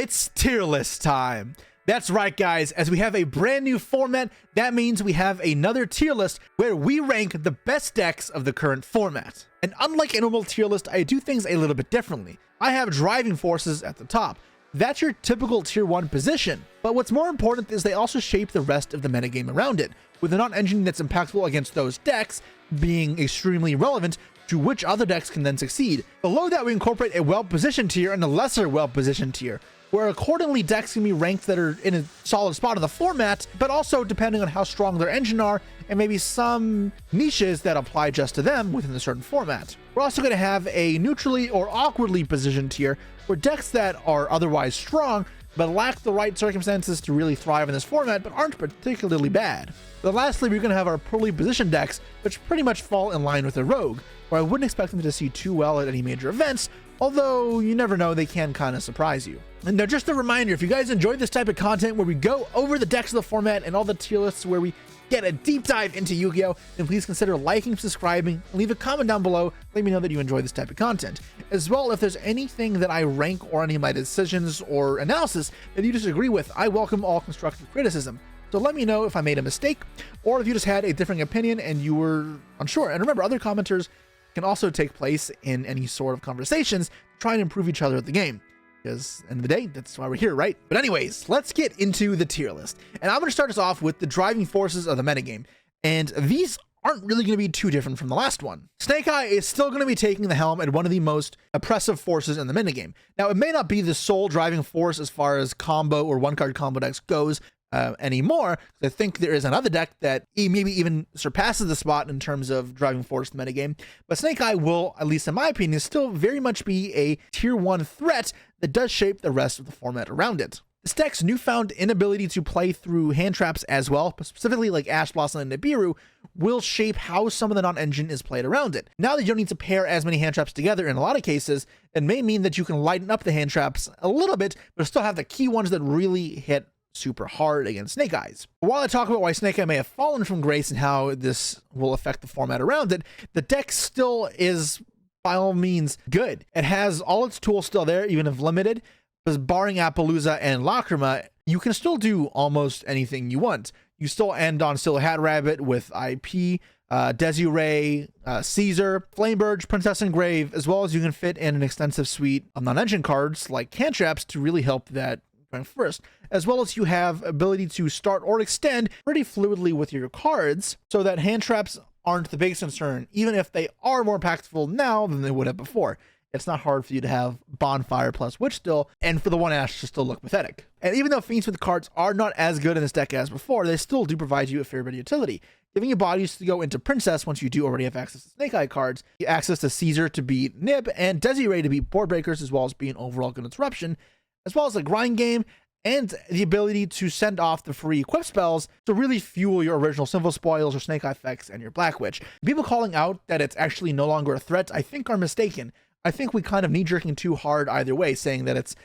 It's tier list time. That's right, guys. As we have a brand new format, that means we have another tier list where we rank the best decks of the current format. And unlike a normal tier list, I do things a little bit differently. I have driving forces at the top. That's your typical tier 1 position. But what's more important is they also shape the rest of the metagame around it, with a non-engine that's impactful against those decks being extremely relevant to which other decks can then succeed. Below that, we incorporate a well-positioned tier and a lesser well-positioned tier, where accordingly decks can be ranked that are in a solid spot in the format, but also depending on how strong their engine are, and maybe some niches that apply just to them within a certain format. We're also going to have a neutrally or awkwardly positioned tier, where decks that are otherwise strong, but lack the right circumstances to really thrive in this format, but aren't particularly bad. But lastly, we're going to have our poorly positioned decks, which pretty much fall in line with the rogue, where I wouldn't expect them to see too well at any major events, although you never know, they can kind of surprise you. And now just a reminder, if you guys enjoy this type of content where we go over the decks of the format and all the tier lists where we get a deep dive into Yu-Gi-Oh, then please consider liking, subscribing, leave a comment down below, let me know that you enjoy this type of content. As well, if there's anything that I rank or any of my decisions or analysis that you disagree with, I welcome all constructive criticism. So let me know if I made a mistake, or if you just had a differing opinion and you were unsure. And remember, other commenters can also take place in any sort of conversations to try and improve each other at the game. Because at the end of the day, that's why we're here, right? But anyways, let's get into the tier list. And I'm going to start us off with the driving forces of the metagame. And these aren't really going to be too different from the last one. Snake Eye is still going to be taking the helm at one of the most oppressive forces in the metagame. Now, it may not be the sole driving force as far as combo or one-card combo decks goes anymore. I think there is another deck that maybe even surpasses the spot in terms of driving force in the metagame. But Snake Eye will, at least in my opinion, still very much be a tier 1 threat that does shape the rest of the format around it. This deck's newfound inability to play through hand traps as well, specifically like Ash Blossom and Nibiru, will shape how some of the non-engine is played around it. Now that you don't need to pair as many hand traps together in a lot of cases, it may mean that you can lighten up the hand traps a little bit, but still have the key ones that really hit super hard against Snake Eyes. While I talk about why Snake Eye may have fallen from grace and how this will affect the format around it, the deck still is by all means good. It has all its tools still there, even if limited, because barring Appaloosa and Lacrima, you can still do almost anything you want. You still end on Still Hat Rabbit with IP, Desiree, Caesar, Flamebird, Princess Engrave, as well as you can fit in an extensive suite of non-engine cards like hand traps to really help that going first, as well as you have ability to start or extend pretty fluidly with your cards so that hand traps aren't the biggest concern, even if they are more impactful now than they would have before. It's not hard for you to have Bonfire plus Witch still, and for the one Ash to still look pathetic. And even though Fiends with cards are not as good in this deck as before, they still do provide you a fair bit of utility, giving you bodies to go into Princess once you do already have access to Snake Eye cards, access to Caesar to beat Nib, and Desiree to beat board breakers, as well as being overall good interruption, as well as a grind game, and the ability to send off the free equip spells to really fuel your original Sinful Spoils or Snake Eye effects and your Black Witch. People calling out that it's actually no longer a threat, I think, are mistaken. I think we kind of knee-jerking too hard either way, saying that it's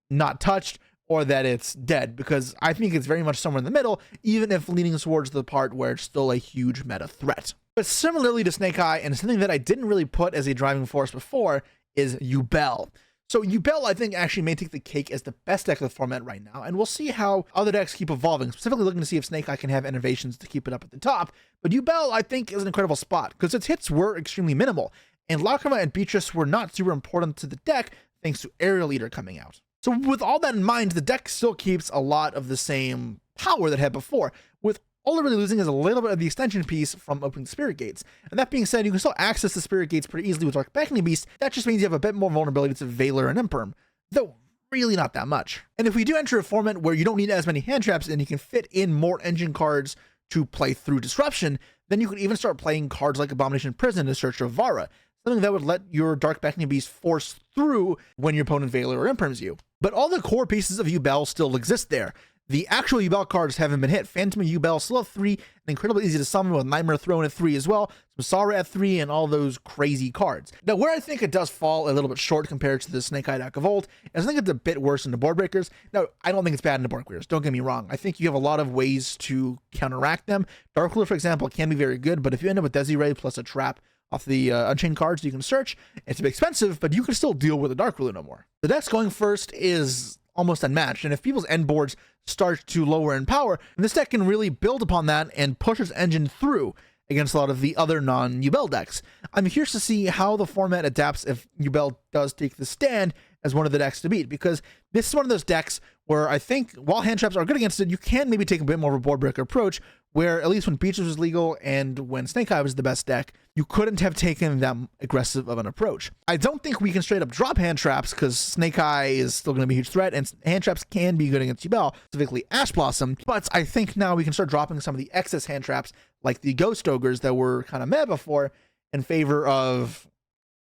not touched or that it's dead, because I think it's very much somewhere in the middle, even if leaning towards the part where it's still a huge meta threat. But similarly to Snake Eye, and something that I didn't really put as a driving force before, is Yubel. So Yubel, I think, actually may take the cake as the best deck of the format right now, and we'll see how other decks keep evolving, specifically looking to see if Snake Eye can have innovations to keep it up at the top. But Yubel, I think, is an incredible spot, because its hits were extremely minimal, and Lacrima and Beatrice were not super important to the deck, thanks to Aerial Eater coming out. So with all that in mind, the deck still keeps a lot of the same power that it had before, with all they're really losing is a little bit of the extension piece from opening Spirit Gates. And that being said, you can still access the Spirit Gates pretty easily with Dark Beckoning Beast. That just means you have a bit more vulnerability to Valor and Imperm, though really not that much. And if we do enter a format where you don't need as many hand traps and you can fit in more engine cards to play through Disruption, then you can even start playing cards like Abomination Prison to search for Vara, something that would let your Dark Beckoning Beast force through when your opponent Valor or Imperms you. But all the core pieces of Yubel still exist there. The actual Yubel cards haven't been hit. Phantom and Yubel still have 3, and incredibly easy to summon with Nightmare Throne at 3 as well, Samsara at 3, and all those crazy cards. Now, where I think it does fall a little bit short compared to the Snake Eye deck of old, is I think it's a bit worse in the Board Breakers. Now, I don't think it's bad in the Board Breakers, don't get me wrong. I think you have a lot of ways to counteract them. Dark Ruler, for example, can be very good, but if you end up with Desiree plus a trap off the Unchained cards you can search, it's a bit expensive, but you can still deal with the Dark Ruler no more. The deck's going first is almost unmatched. And if people's end boards start to lower in power, this deck can really build upon that and push its engine through against a lot of the other non-Yubel decks. I'm curious to see how the format adapts if Yubel does take the stand as one of the decks to beat, because this is one of those decks where I think while hand traps are good against it, you can maybe take a bit more of a board breaker approach, where at least when Beaches was legal and when Snake Eye was the best deck, you couldn't have taken that aggressive of an approach. I don't think we can straight up drop hand traps because Snake Eye is still going to be a huge threat, and hand traps can be good against Yubel, specifically Ash Blossom, but I think now we can start dropping some of the excess hand traps like the Ghost Ogres that were kind of meh before in favor of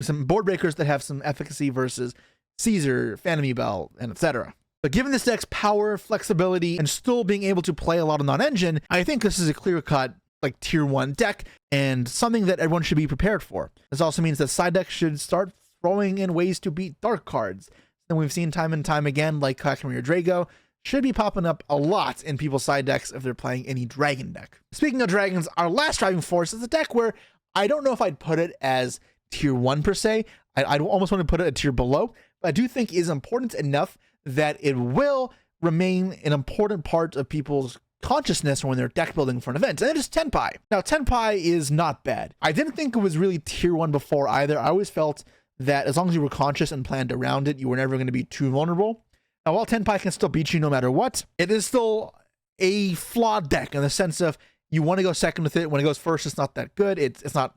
some board breakers that have some efficacy versus Caesar, Phantom Yubel, and etc. But given this deck's power, flexibility, and still being able to play a lot of non-engine, I think this is a clear-cut like tier 1 deck and something that everyone should be prepared for. This also means that side decks should start throwing in ways to beat dark cards. And we've seen time and time again, like Kakamir Drago should be popping up a lot in people's side decks if they're playing any dragon deck. Speaking of dragons, our last driving force is a deck where I don't know if I'd put it as tier 1 per se. I'd almost want to put it a tier below, but I do think it is important enough that it will remain an important part of people's consciousness when they're deck building for an event, and it is Tenpai. Now, Tenpai is not bad. I didn't think it was really tier 1 before either. I always felt that as long as you were conscious and planned around it, you were never going to be too vulnerable. Now, while Tenpai can still beat you no matter what, it is still a flawed deck in the sense of you want to go second with it. When it goes first, it's not that good. It's not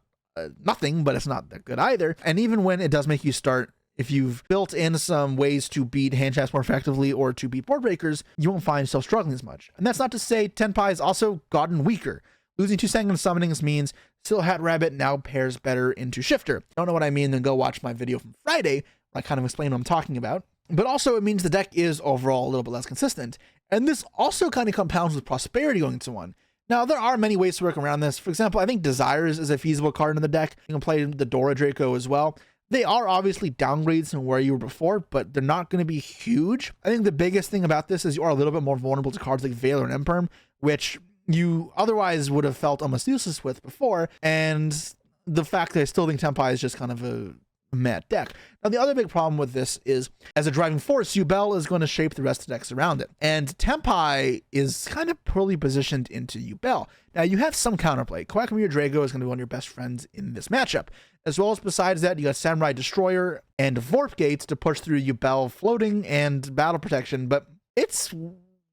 nothing, but it's not that good either. And even when it does make you start, if you've built in some ways to beat hand traps more effectively or to beat board breakers, you won't find yourself struggling as much. And that's not to say Tenpai has also gotten weaker. Losing 2 second summonings means Still Hat Rabbit now pairs better into Shifter. Don't know what I mean, then go watch my video from Friday where I kind of explain what I'm talking about. But also it means the deck is overall a little bit less consistent. And this also kind of compounds with Prosperity going to 1. Now, there are many ways to work around this. For example, I think Desires is a feasible card in the deck. You can play the Dora Draco as well. They are obviously downgrades from where you were before, but they're not going to be huge. I think the biggest thing about this is you are a little bit more vulnerable to cards like Veil and Imperm, which you otherwise would have felt almost useless with before. And the fact that I still think Tenpai is just kind of a meh deck. Now, the other big problem with this is, as a driving force, Yubel is going to shape the rest of the decks around it. And Tenpai is kind of poorly positioned into Yubel. Now, you have some counterplay. Kawakamir Drago is going to be one of your best friends in this matchup. As well as besides that, you got Samurai Destroyer and Vorp Gates to push through Yubel floating and battle protection, but it's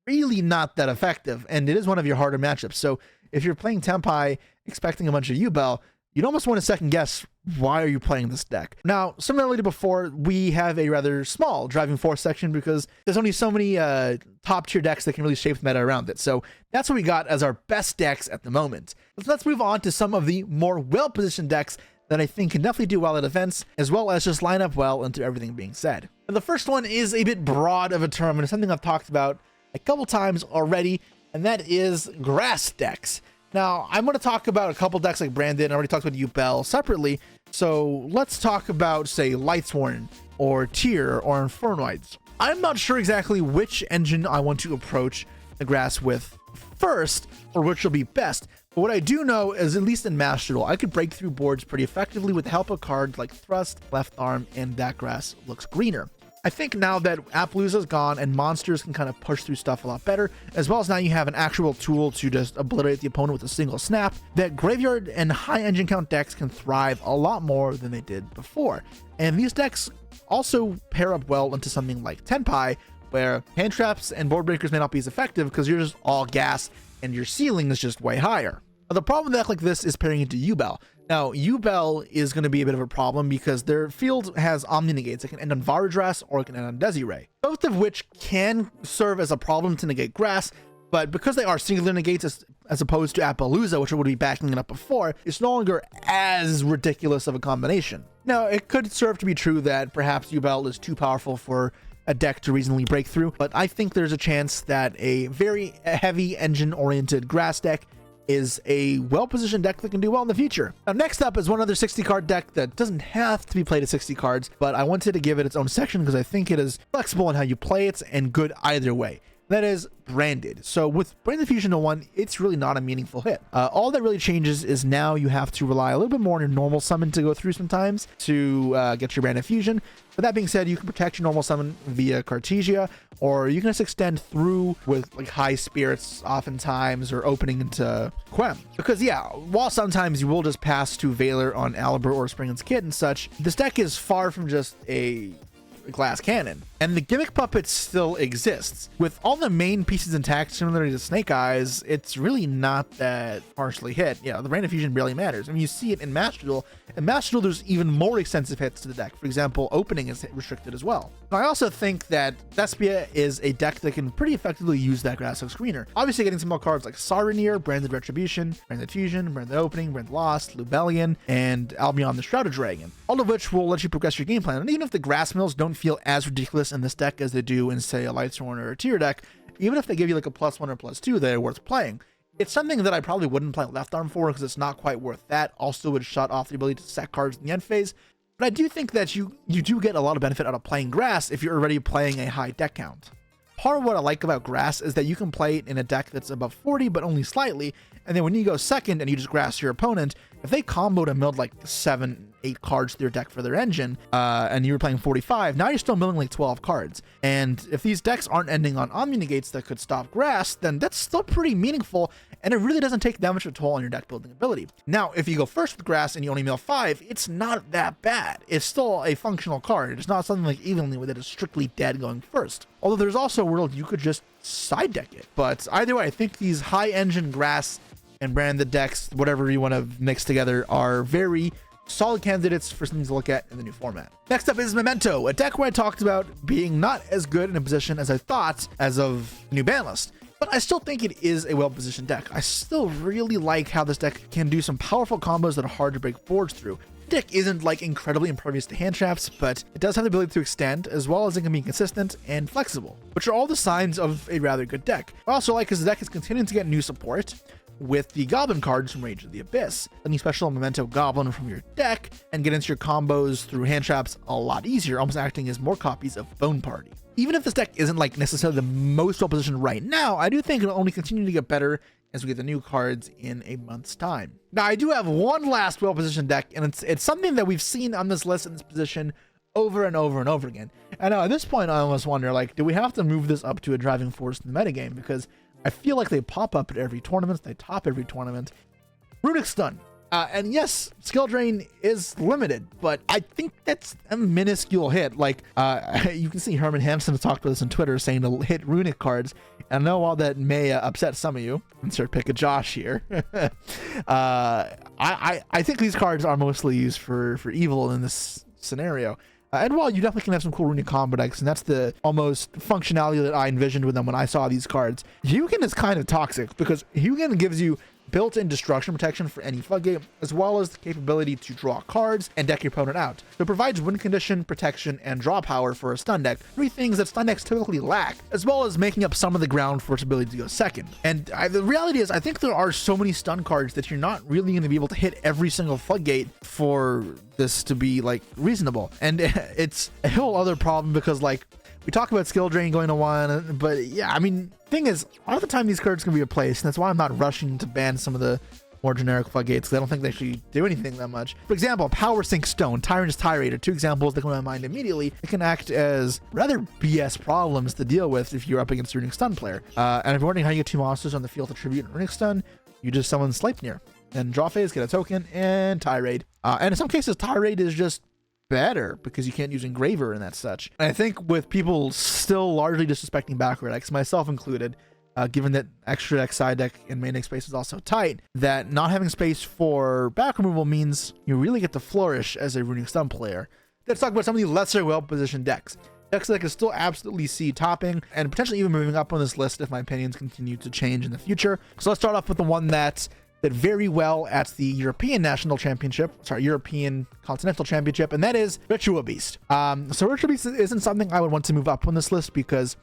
really not that effective, and it is one of your harder matchups. So if you're playing Tenpai expecting a bunch of Yubel, you'd almost want to second guess, why are you playing this deck? Now, similarly to before, we have a rather small driving force section because there's only so many top tier decks that can really shape the meta around it. So that's what we got as our best decks at the moment. Let's move on to some of the more well-positioned decks that I think can definitely do well at events, as well as just line up well into everything being said. And the first one is a bit broad of a term, and it's something I've talked about a couple times already, and that is grass decks. Now, I'm going to talk about a couple decks like Brandon. I already talked about Yubel separately, so let's talk about, say, Lightsworn, or Tyr, or Infernoids. I'm not sure exactly which engine I want to approach the grass with first, or which will be best. But what I do know is, at least in Master Duel, I could break through boards pretty effectively with the help of cards like Thrust, Left Arm, and that grass looks greener. I think now that Appaloosa's gone and monsters can kind of push through stuff a lot better, as well as now you have an actual tool to just obliterate the opponent with a single snap, that graveyard and high engine count decks can thrive a lot more than they did before. And these decks also pair up well into something like Tenpai, where hand traps and board breakers may not be as effective because you're just all gas and your ceiling is just way higher. Now, the problem with a deck like this is pairing into Yubel. Now, Yubel is going to be a bit of a problem because their field has Omni Negates. It can end on Varadras or it can end on Desiree, both of which can serve as a problem to negate grass, but because they are singular negates as opposed to Appaloosa, which would be backing it up before, it's no longer as ridiculous of a combination. Now, it could serve to be true that perhaps Yubel is too powerful for a deck to reasonably break through, but I think there's a chance that a very heavy engine-oriented grass deck is a well-positioned deck that can do well in the future. Now, next up is one other 60-card deck that doesn't have to be played at 60 cards, but I wanted to give it its own section because I think it is flexible in how you play it and good either way. That is branded. So with branded fusion to 1, it's really not a meaningful hit. All that really changes is now you have to rely a little bit more on your normal summon to go through sometimes to get your branded fusion. But that being said, you can protect your normal summon via Cartesia, or you can just extend through with like high spirits oftentimes, or opening into Quem. Because yeah, while sometimes you will just pass to Valor on Aliber or Springen's Kit and such, this deck is far from just a glass cannon, and the gimmick puppet still exists. With all the main pieces intact, similarly to Snake Eyes, it's really not that partially hit. Yeah, the random fusion barely matters. I mean, you see it in Master Duel. In Master Duel, there's even more extensive hits to the deck. For example, opening is restricted as well. Now, I also think that Thespia is a deck that can pretty effectively use that Grasshook screener. Obviously, getting some more cards like Saronir, Branded Retribution, Branded Fusion, Branded Opening, Branded Lost, Lubellion, and Albion the Shrouded Dragon, all of which will let you progress your game plan. And even if the Grass Mills don't feel as ridiculous in this deck as they do in, say, a Lightsworn or a Tier deck, even if they give you like a +1 or +2, they're worth playing. It's something that I probably wouldn't play left arm for because it's not quite worth that. Also would shut off the ability to sack cards in the end phase. But I do think that you do get a lot of benefit out of playing Grass if you're already playing a high deck count. Part of what I like about Grass is that you can play it in a deck that's above 40, but only slightly. And then when you go second and you just Grass your opponent, if they comboed and milled like 7, 8 cards to their deck for their engine, and you were playing 45, now you're still milling like 12 cards. And if these decks aren't ending on Omni Negates that could stop Grass, then that's still pretty meaningful, and it really doesn't take that much of a toll on your deck building ability. Now, if you go first with Grass and you only mill 5, it's not that bad. It's still a functional card. It's not something like Evenly where it is strictly dead going first. Although there's also a world you could just side deck it. But either way, I think these high engine Grass and branded decks, whatever you want to mix together, are very solid candidates for something to look at in the new format. Next up is Memento, a deck where I talked about being not as good in a position as I thought as of new ban list. But I still think it is a well-positioned deck. I still really like how this deck can do some powerful combos that are hard to break boards through. The deck isn't like incredibly impervious to hand traps, but it does have the ability to extend, as well as it can be consistent and flexible, which are all the signs of a rather good deck. I also like because the deck is continuing to get new support with the Goblin cards from Rage of the Abyss, letting you special Memento Goblin from your deck and get into your combos through hand traps a lot easier, almost acting as more copies of Bone Party. Even if this deck isn't like necessarily the most well positioned right now, I do think it'll only continue to get better as we get the new cards in a month's time. Now, I do have one last well positioned deck, and it's something that we've seen on this list in this position over and over and over again. And at this point, I almost wonder, like, do we have to move this up to a driving force in the metagame? Because I feel like they pop up at every tournament, they top every tournament. Runic Stun. And yes, skill drain is limited, but I think that's a minuscule hit. Like, you can see Herman Hansen talked about this on Twitter, saying to hit Runic cards. And I know while that may upset some of you, insert pick a Josh here. I think these cards are mostly used for evil in this scenario. And while you definitely can have some cool Runic combo decks, and that's the almost functionality that I envisioned with them when I saw these cards, Hugin is kind of toxic because Hugin gives you built-in destruction protection for any floodgate, as well as the capability to draw cards and deck your opponent out. So it provides win condition, protection, and draw power for a stun deck, 3 things that stun decks typically lack, as well as making up some of the ground for its ability to go second. And the reality is, I think there are so many stun cards that you're not really going to be able to hit every single floodgate for this to be like reasonable. And it's a whole other problem because, like, we talk about skill drain going to 1, but yeah, I mean, thing is, a lot of the time these cards can be replaced, and that's why I'm not rushing to ban some of the more generic floodgates, because I don't think they actually do anything that much. For example, Power Sink Stone, Tyrant's Tirade are 2 examples that come to my mind immediately. It can act as rather BS problems to deal with if you're up against a Runic Stun player. And if you're wondering how you get 2 monsters on the field to tribute Runic Stun, you just summon Sleipnir, and draw phase, get a token, and Tirade. And in some cases, Tirade is just better because you can't use Engraver and that such. And I think with people still largely disrespecting backward decks, myself included, given that extra deck, side deck, and main deck space is also tight, that not having space for back removal means you really get to flourish as a Runic Stun player. Let's talk about some of the lesser well-positioned decks. Decks that I can still absolutely see topping and potentially even moving up on this list if my opinions continue to change in the future. So let's start off with the one that did very well at the European European Continental Championship, and that is Ritual Beast. So Ritual Beast isn't something I would want to move up on this list because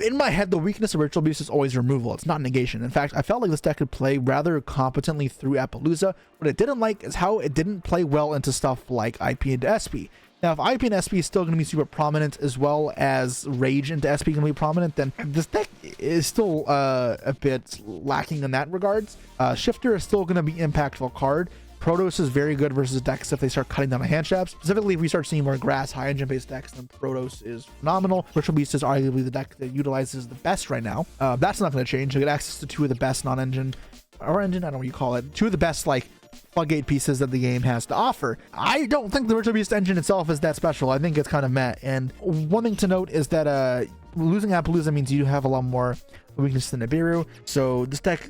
in my head, the weakness of Ritual Beast is always removal. It's not negation. In fact, I felt like this deck could play rather competently through Appaloosa. What I didn't like is how it didn't play well into stuff like IP into SP. Now, if IP and SP is still going to be super prominent, as well as Rage into SP going to be prominent, then this deck is still a bit lacking in that regards. Shifter is still going to be an impactful card. Protos is very good versus decks if they start cutting down the hand traps. Specifically, if we start seeing more grass, high engine based decks, then Protos is phenomenal. Ritual Beast is arguably the deck that utilizes the best right now. That's not going to change. You get access to 2 of the best non-engine, or engine, I don't know what you call it, 2 of the best like floodgate pieces that the game has to offer. I don't think the Ritual Beast engine itself is that special. I think it's kind of meh. And one thing to note is that losing Appaloosa means you have a lot more weakness than Nibiru. So this deck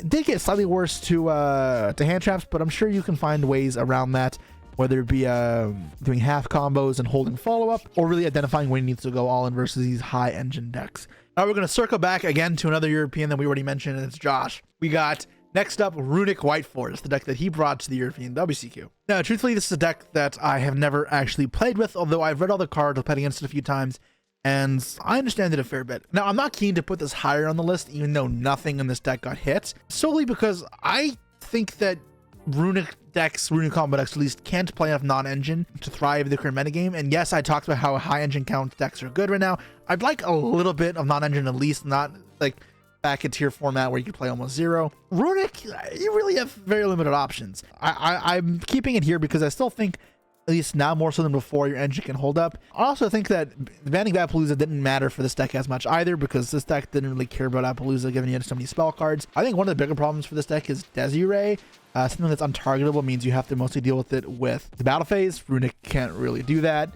did get slightly worse to hand traps, but I'm sure you can find ways around that, whether it be doing half combos and holding follow-up, or really identifying when he needs to go all in versus these high engine decks. Now we're going to circle back again to another European that we already mentioned, and it's Josh. We got next up Runic White Forest, the deck that he brought to the European WCQ. Now truthfully, this is a deck that I have never actually played with, although I've read all the cards, I've played against it a few times, and I understand it a fair bit. Now, I'm not keen to put this higher on the list, even though nothing in this deck got hit, solely because I think that Runic combo decks at least can't play enough non-engine to thrive in the current metagame. And yes, I talked about how high engine count decks are good right now. I'd like a little bit of non-engine at least, not like back in tier format where you can play almost 0. Runic, you really have very limited options. I'm keeping it here because I still think, at least now more so than before, your engine can hold up. I also think that banning Appaloosa didn't matter for this deck as much either, because this deck didn't really care about Appaloosa given you had so many spell cards. I think one of the bigger problems for this deck is Desiree. Something that's untargetable means you have to mostly deal with it with the battle phase. Runic can't really do that.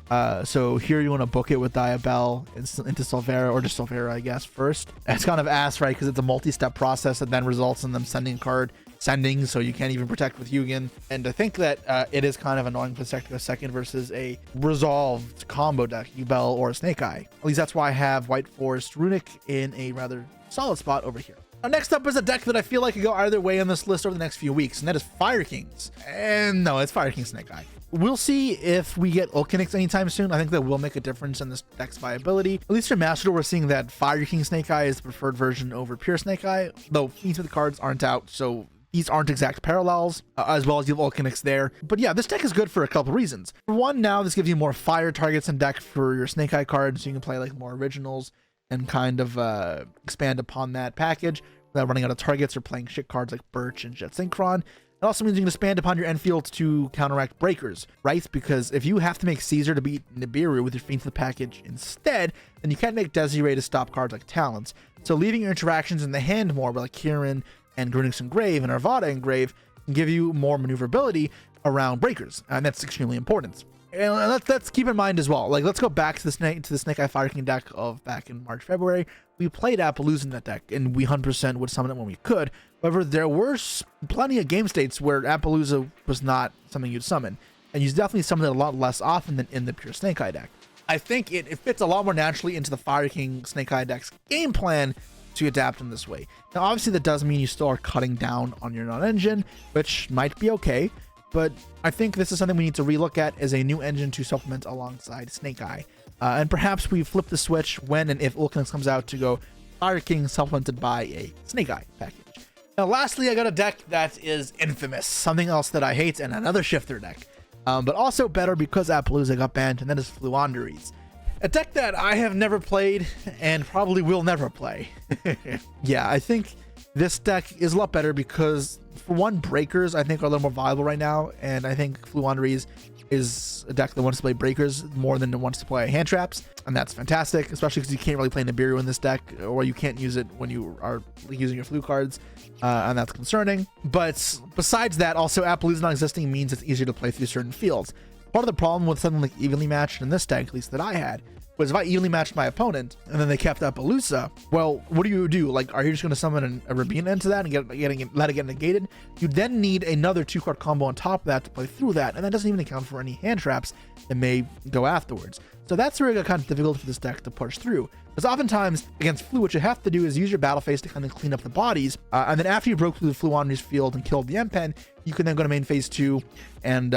So here you want to book it with Diabell into Silvera, or just Silvera, I guess, first. It's kind of ass, right? Because it's a multi-step process that then results in them sending a card, so you can't even protect with Yugioh. And I think that it is kind of annoying for the deck to go second versus a resolved combo deck, Yubel or Snake Eye. At least that's why I have White Forest Runic in a rather solid spot over here. Now, next up is a deck that I feel like could go either way on this list over the next few weeks, and that is Fire Kings. And no, it's Fire King Snake Eye. We'll see if we get Ulcanix anytime soon. I think that will make a difference in this deck's viability. At least for Master, we're seeing that Fire King Snake Eye is the preferred version over Pure Snake Eye, though each of the cards aren't out, so these aren't exact parallels, as well as you have Ulcanix there. But yeah, this deck is good for a couple reasons. For one, now this gives you more fire targets in deck for your Snake Eye cards, so you can play like more originals and kind of expand upon that package without running out of targets or playing shit cards like Birch and Jet Synchron. It also means you can expand upon your end field to counteract breakers, right? Because if you have to make Caesar to beat Nibiru with your Fiend to the package instead, then you can't make Desiree to stop cards like Talons. So leaving your interactions in the hand more, like Kieran and Grunix Engrave and Arvada Engrave, can give you more maneuverability around breakers, and that's extremely important. And let's keep in mind as well, like, let's go back to the Snake Eye Fire King deck of back in March, February. We played Appaloosa in that deck, and we 100% would summon it when we could. However, there were plenty of game states where Appaloosa was not something you'd summon, and you definitely summon it a lot less often than in the pure Snake Eye deck. I think it fits a lot more naturally into the Fire King Snake Eye deck's game plan to adapt in this way. Now, obviously, that does mean you still are cutting down on your non-engine, which might be okay, but I think this is something we need to relook at as a new engine to supplement alongside Snake Eye. And perhaps we flip the switch when and if Ulcanix comes out to go Fire King supplemented by a Snake Eye package. Now, lastly, I got a deck that is infamous, something else that I hate, and another shifter deck, but also better because Appaloosa got banned, and that is Fluanderies. A deck that I have never played and probably will never play. Yeah, I think this deck is a lot better because, for one, breakers I think are a little more viable right now, and I think Fluanderies is a deck that wants to play breakers more than it wants to play hand traps, and that's fantastic, especially because you can't really play Nibiru in this deck, or you can't use it when you are using your flu cards, and that's concerning. But besides that, also Appaloosa not existing means it's easier to play through certain fields. Part of the problem with something like evenly matched in this deck, at least that I had, was if I evenly matched my opponent and then they kept Appaloosa, well, what do you do? Like, are you just going to summon a Rabina into that and let it get negated? You then need another 2-card combo on top of that to play through that, and that doesn't even account for any hand traps that may go afterwards. So that's where it got kind of difficult for this deck to push through. Because oftentimes, against Flu, what you have to do is use your battle phase to kind of clean up the bodies, and then after you broke through the Fluanderies field and killed the M-Pen, you can then go to main phase 2 and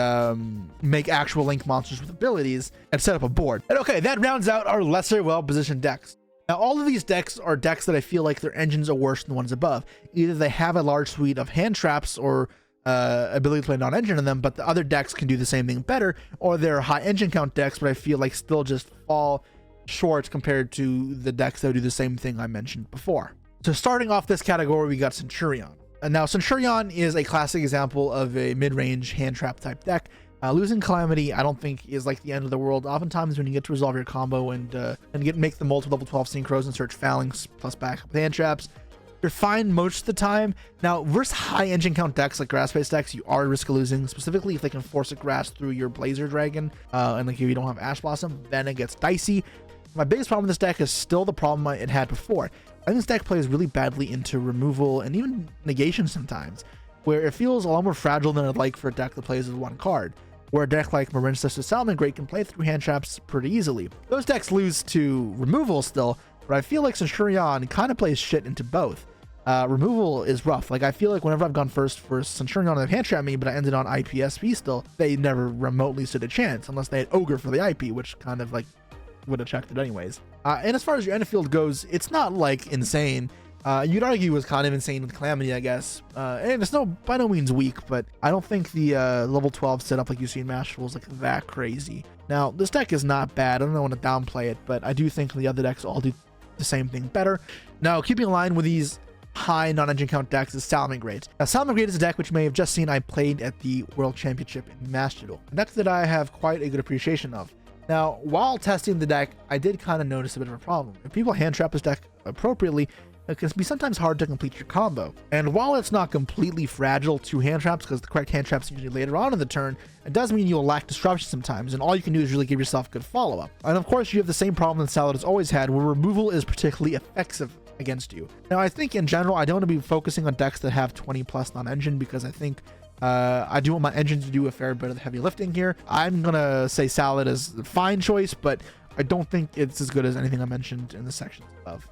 make actual Link monsters with abilities and set up a board. And okay, that rounds out our lesser well-positioned decks. Now, all of these decks are decks that I feel like their engines are worse than the ones above. Either they have a large suite of hand traps or ability to play non-engine in them, but the other decks can do the same thing better, or they're high engine count decks, but I feel like still just fall short compared to the decks that do the same thing I mentioned before. So starting off this category, we got Centurion. And now Centurion is a classic example of a mid-range hand trap type deck. Losing Calamity, I don't think is like the end of the world. Oftentimes when you get to resolve your combo and make the multiple level 12 synchros and search phalanx plus back with hand traps, you're fine most of the time. Now, versus high engine count decks like grass-based decks, you are at risk of losing, specifically if they can force a grass through your Blazer Dragon, and like if you don't have Ash Blossom, then it gets dicey. My biggest problem with this deck is still the problem it had before. I think this deck plays really badly into removal and even negation sometimes, where it feels a lot more fragile than I'd like for a deck that plays with one card, where a deck like Rince or Salamangreat can play through hand traps pretty easily. Those decks lose to removal still, but I feel like Centurion kind of plays shit into both. Removal is rough. Like, I feel like whenever I've gone first for Centurion, they've hand trapped me, but I ended on IPSP still. They never remotely stood a chance unless they had Ogre for the IP, which kind of like would have checked it anyways. And as far as your end of field goes, it's not like insane. You'd argue it was kind of insane with Calamity, I guess. And it's by no means weak, but I don't think the level 12 setup like you see in Masterful is like that crazy. Now, this deck is not bad. I don't want to downplay it, but I do think the other decks all do the same thing better. Now, keeping in line with these high non-engine count decks is Salamangreat. Now, Salamangreat is a deck which you may have just seen I played at the World Championship in Master Duel, a deck that I have quite a good appreciation of. Now, while testing the deck, I did kind of notice a bit of a problem. If people hand trap this deck appropriately, it can be sometimes hard to complete your combo. And while it's not completely fragile to hand traps, because the correct hand traps are usually later on in the turn, it does mean you'll lack disruption sometimes, and all you can do is really give yourself good follow-up. And of course, you have the same problem that Salad has always had, where removal is particularly effective against you. Now, I think in general, I don't want to be focusing on decks that have 20 plus non-engine, because I think I do want my engine to do a fair bit of the heavy lifting here. I'm gonna say Salad is a fine choice, but I don't think it's as good as anything I mentioned in the sections above.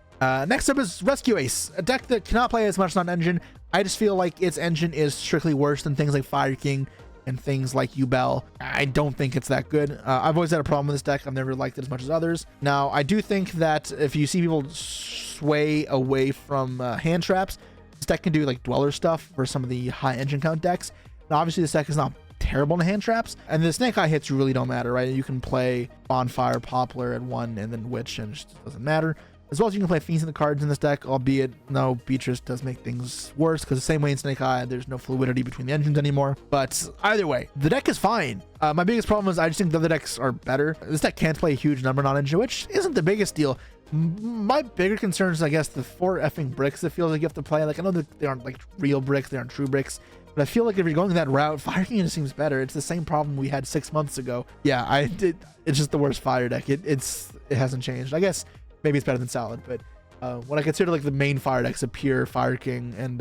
Next up is Rescue Ace, a deck that cannot play as much non-engine. I just feel like its engine is strictly worse than things like Fire King and things like Yubel. I don't think it's that good. I've always had a problem with this deck. I've never liked it as much as others. Now, I do think that if you see people sway away from hand traps, this deck can do like Dweller stuff for some of the high engine count decks. Now, obviously, this deck is not terrible in hand traps, and the Snake Eye hits really don't matter, right? You can play Bonfire, Poplar at 1, and then Witch, and it just doesn't matter. As well as you can play Fiends in the cards in this deck, albeit, no, Beatrice does make things worse, because the same way in Snake Eye, there's no fluidity between the engines anymore. But either way, the deck is fine. My biggest problem is I just think the other decks are better. This deck can't play a huge number non-engine, which isn't the biggest deal. My bigger concern is, I guess, the 4 effing bricks that feels like you have to play. Like, I know that they aren't like real bricks, they aren't true bricks, but I feel like if you're going that route, Fire King just seems better. It's the same problem we had 6 months ago. Yeah, it's just the worst fire deck. It hasn't changed. I guess maybe it's better than Salad, but when I consider like the main fire decks of Pure, Fire King, and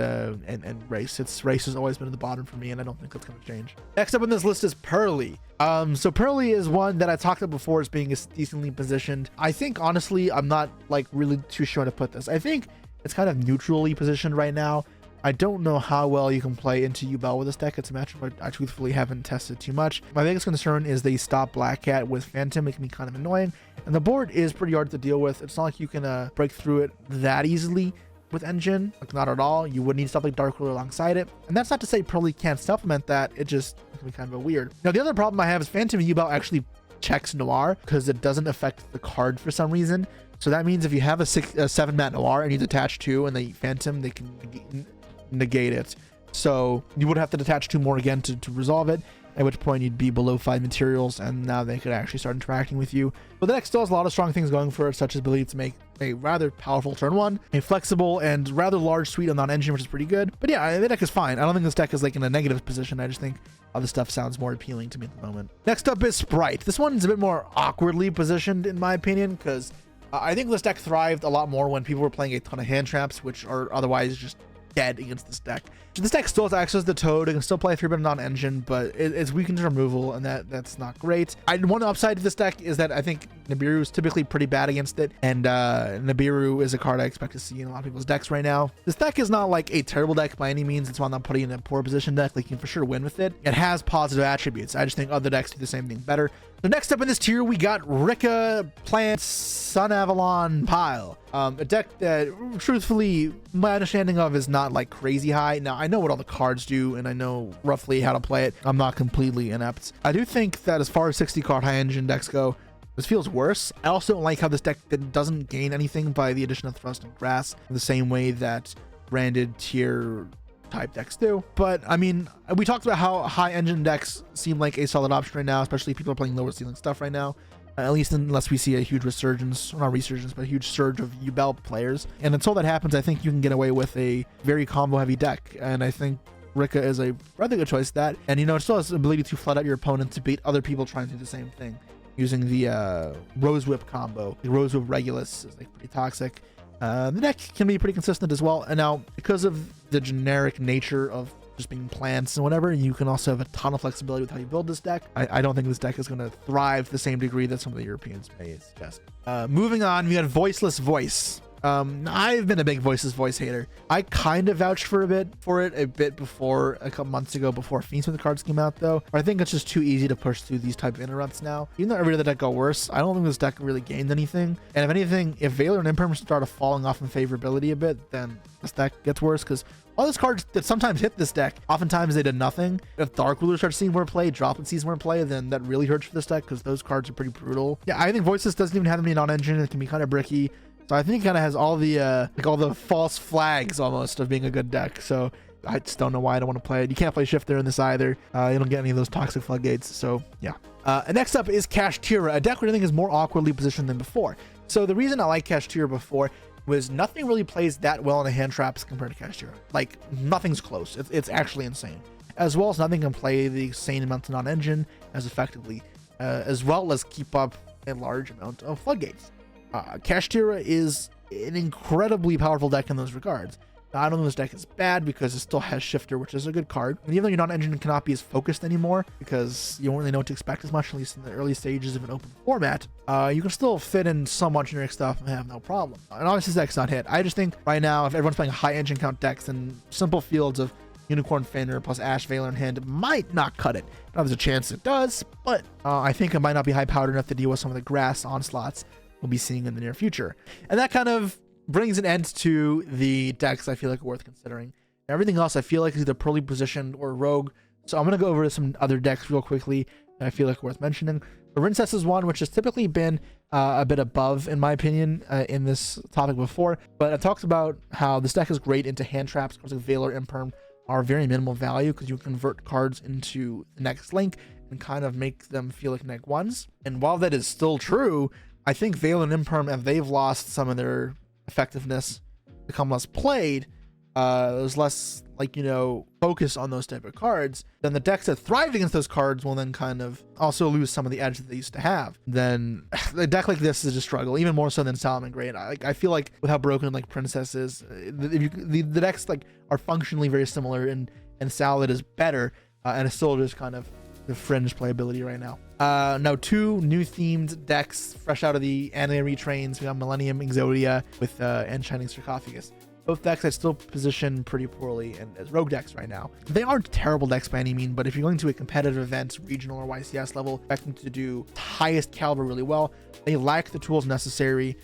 Race, Race has always been at the bottom for me, and I don't think that's going to change. Next up on this list is Pearly. So Pearly is one that I talked about before as being decently positioned. I think honestly, I'm not like really too sure how to put this. I think it's kind of neutrally positioned right now. I don't know how well you can play into Yubel with this deck. It's a matchup I truthfully haven't tested too much. My biggest concern is they stop Black Cat with Phantom. It can be kind of annoying, and the board is pretty hard to deal with. It's not like you can break through it that easily with Engine, like not at all. You would need stuff like Dark Ruler alongside it, and that's not to say Pearly can't supplement that. It just can be kind of weird. Now, the other problem I have is Phantom Yubel actually checks Noir because it doesn't affect the card for some reason. So that means if you have a 7 mat Noir and you detach 2 and they Phantom, they can negate it. So you would have to detach 2 more again to resolve it, at which point you'd be below 5 materials, and now they could actually start interacting with you. But the deck still has a lot of strong things going for it, such as ability to make a rather powerful turn 1, a flexible and rather large suite on non-engine, which is pretty good. But yeah, the deck is fine. I don't think this deck is like in a negative position. I just think other stuff sounds more appealing to me at the moment. Next up is Sprite. This one's a bit more awkwardly positioned in my opinion, because I think this deck thrived a lot more when people were playing a ton of hand traps, which are otherwise just dead against this deck. So this deck still has access to the Toad. It can still play a fair bit of non-engine, but it's weakened to removal, and that's not great. One upside to this deck is that I think Nibiru is typically pretty bad against it, and Nibiru is a card I expect to see in a lot of people's decks right now. This deck is not like a terrible deck by any means. It's one I'm putting in a poor position deck. Like, you can for sure win with it. It has positive attributes. I just think other decks do the same thing better. So next up in this tier, we got Rika Plant Sun Avalon Pile. A deck that, truthfully, my understanding of is not like crazy high. Now, I know what all the cards do, and I know roughly how to play it. I'm not completely inept. I do think that as far as 60 card high engine decks go, This feels worse. I also don't like how this deck doesn't gain anything by the addition of Thrust and Grass in the same way that branded tier type decks do. But I mean, we talked about how high engine decks seem like a solid option right now, especially if people are playing lower ceiling stuff right now. At least unless we see a huge resurgence, or not resurgence, but a huge surge of Yubel players. And until that happens, I think you can get away with a very combo heavy deck. And I think Rika is a rather good choice that. And you know, it still has the ability to flood out your opponent to beat other people trying to do the same thing. Using the Rose Whip combo. The Rose Whip Regulus is like pretty toxic. The deck can be pretty consistent as well. And now, because of the generic nature of just being plants and whatever, you can also have a ton of flexibility with how you build this deck. I don't think this deck is going to thrive to the same degree that some of the Europeans may suggest. Moving on, we got Voiceless Voice. I've been a big Voiceless Voice hater. I kind of vouched for it a bit before, a couple months ago, before Fiends with the cards came out though. I think it's just too easy to push through these type of interrupts now. Even though every other deck got worse, I don't think this deck really gained anything. And if anything, if Valor and Imperm started falling off in favorability a bit, then this deck gets worse, because all those cards that sometimes hit this deck, oftentimes they did nothing. If Dark Ruler starts seeing more play, Droplet sees more play, then that really hurts for this deck, because those cards are pretty brutal. Yeah, I think Voiceless doesn't even have to be non-engine. It can be kind of bricky. So I think it kind of has all the like all the false flags almost of being a good deck. So I just don't know why I don't want to play it. You can't play Shifter in this either. You don't get any of those toxic floodgates. So yeah. And next up is Kashtira, a deck which I think is more awkwardly positioned than before. So the reason I like Kashtira before was nothing really plays that well in the hand traps compared to Kashtira. Like nothing's close. It's actually insane. As well as nothing can play the same amount of non-engine as effectively, as well as keep up a large amount of floodgates. Kashtira is an incredibly powerful deck in those regards. Now, I don't know this deck is bad because it still has Shifter, which is a good card. And even though your non-engine cannot be as focused anymore because you don't really know what to expect as much, at least in the early stages of an open format, you can still fit in somewhat generic stuff and have no problem. And obviously this deck's not hit. I just think right now, if everyone's playing high engine count decks, then simple fields of Unicorn Fenrir plus Ash Valor in hand might not cut it. Now, there's a chance it does, but I think it might not be high powered enough to deal with some of the grass onslaughts we'll be seeing in the near future. And that kind of brings an end to the decks I feel like are worth considering. Everything else I feel like is either poorly positioned or rogue. So I'm going to go over some other decks real quickly that I feel like are worth mentioning. The Rince is one which has typically been a bit above, in my opinion, in this topic before. But I talked about how this deck is great into hand traps. Cards like Valor, Imperm are very minimal value because you convert cards into the next link and kind of make them feel like neg ones. And while that is still true, I think Valor and Imperm, if they've lost some of their effectiveness, become less played, there's less, like, you know, focus on those type of cards, then the decks that thrive against those cards will then kind of also lose some of the edge that they used to have. Then a deck like this is a struggle, even more so than Salmon Gray. And I feel like with how broken like Princess is, the decks like are functionally very similar, and Salad is better, and it's still just kind of the fringe playability right now. Now, two new themed decks fresh out of the anime retrains. We got Millennium Exodia with and Shining Sarcophagus. Both decks I still position pretty poorly and as rogue decks right now. They aren't terrible decks by any means, but if you're going to a competitive event, regional or YCS level, expecting to do highest caliber really well, they lack the tools necessary,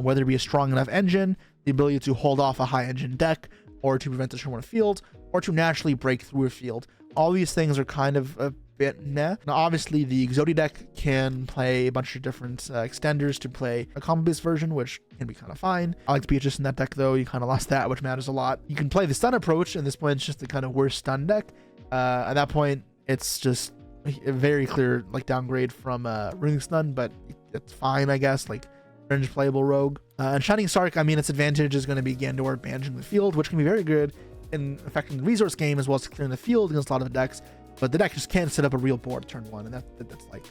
whether it be a strong enough engine, the ability to hold off a high engine deck, or to prevent the a field, or to naturally break through a field. All these things are kind of a bit meh. Now, obviously, the Exodia deck can play a bunch of different extenders to play a combo-based version, which can be kind of fine. I like Beatrice in that deck, though. You kind of lost that, which matters a lot. You can play the stun approach, and this point it's just the kind of worst stun deck. At that point, it's just a very clear like downgrade from Runic Stun, but it's fine, I guess. Like, fringe playable rogue. And Shining Sark, I mean, its advantage is going to be Gandor banishing the field, which can be very good in affecting the resource game as well as clearing the field against a lot of the decks. But the deck just can't set up a real board turn one, and that's like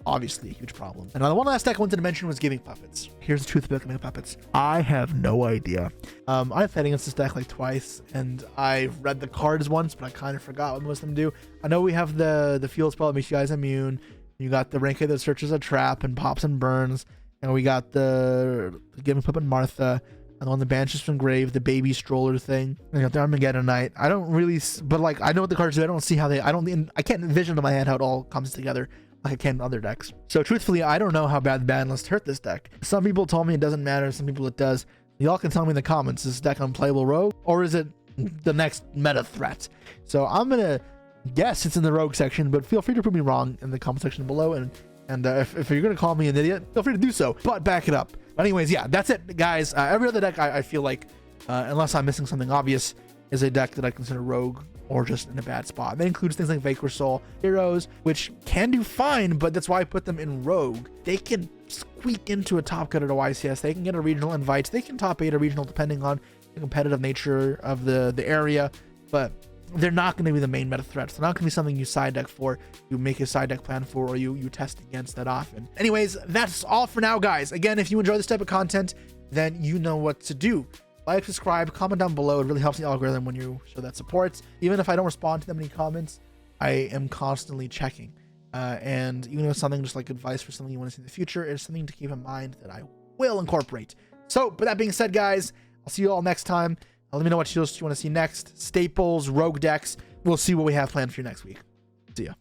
obviously a huge problem. And the one last deck I wanted to mention was Giving Puppets. Here's the truth about Giving Puppets. I have no idea. I've played against this deck like twice, and I've read the cards once, but I kind of forgot what most of them do. I know we have the field spell that makes you guys immune. You got the Rank that searches a trap and pops and burns, and we got the Giving Puppet Martha, and the one that banishes from grave, the baby stroller thing. And you got the Armageddon Knight. I don't really, but like I know what the cards do. I don't see how I can't envision in my head how it all comes together like I can in other decks. So truthfully, I don't know how bad the ban list hurt this deck. Some people told me it doesn't matter. Some people it does. Y'all can tell me in the comments, is this deck unplayable rogue, or is it the next meta threat? So I'm gonna guess it's in the rogue section, but feel free to prove me wrong in the comment section below. And And if you're gonna call me an idiot, feel free to do so, but back it up. But anyways, yeah, that's it, guys. Every other deck I feel like, unless I'm missing something obvious, is a deck that I consider rogue or just in a bad spot. That includes things like Vapor Soul, Heroes, which can do fine, but that's why I put them in rogue. They can squeak into a top cut at a YCS. They can get a regional invite. They can top 8 a regional depending on the competitive nature of the area, but they're not going to be the main meta threats. They're not going to be something you side deck for, you make a side deck plan for, or you test against that often. Anyways, that's all for now, guys. Again, if you enjoy this type of content, then you know what to do. Like, subscribe, comment down below. It really helps the algorithm when you show that support. Even if I don't respond to them in any comments, I am constantly checking. And even if it's something just like advice for something you want to see in the future, it's something to keep in mind that I will incorporate. So, with that being said, guys, I'll see you all next time. Let me know what shields you want to see next. Staples, rogue decks. We'll see what we have planned for you next week. See ya.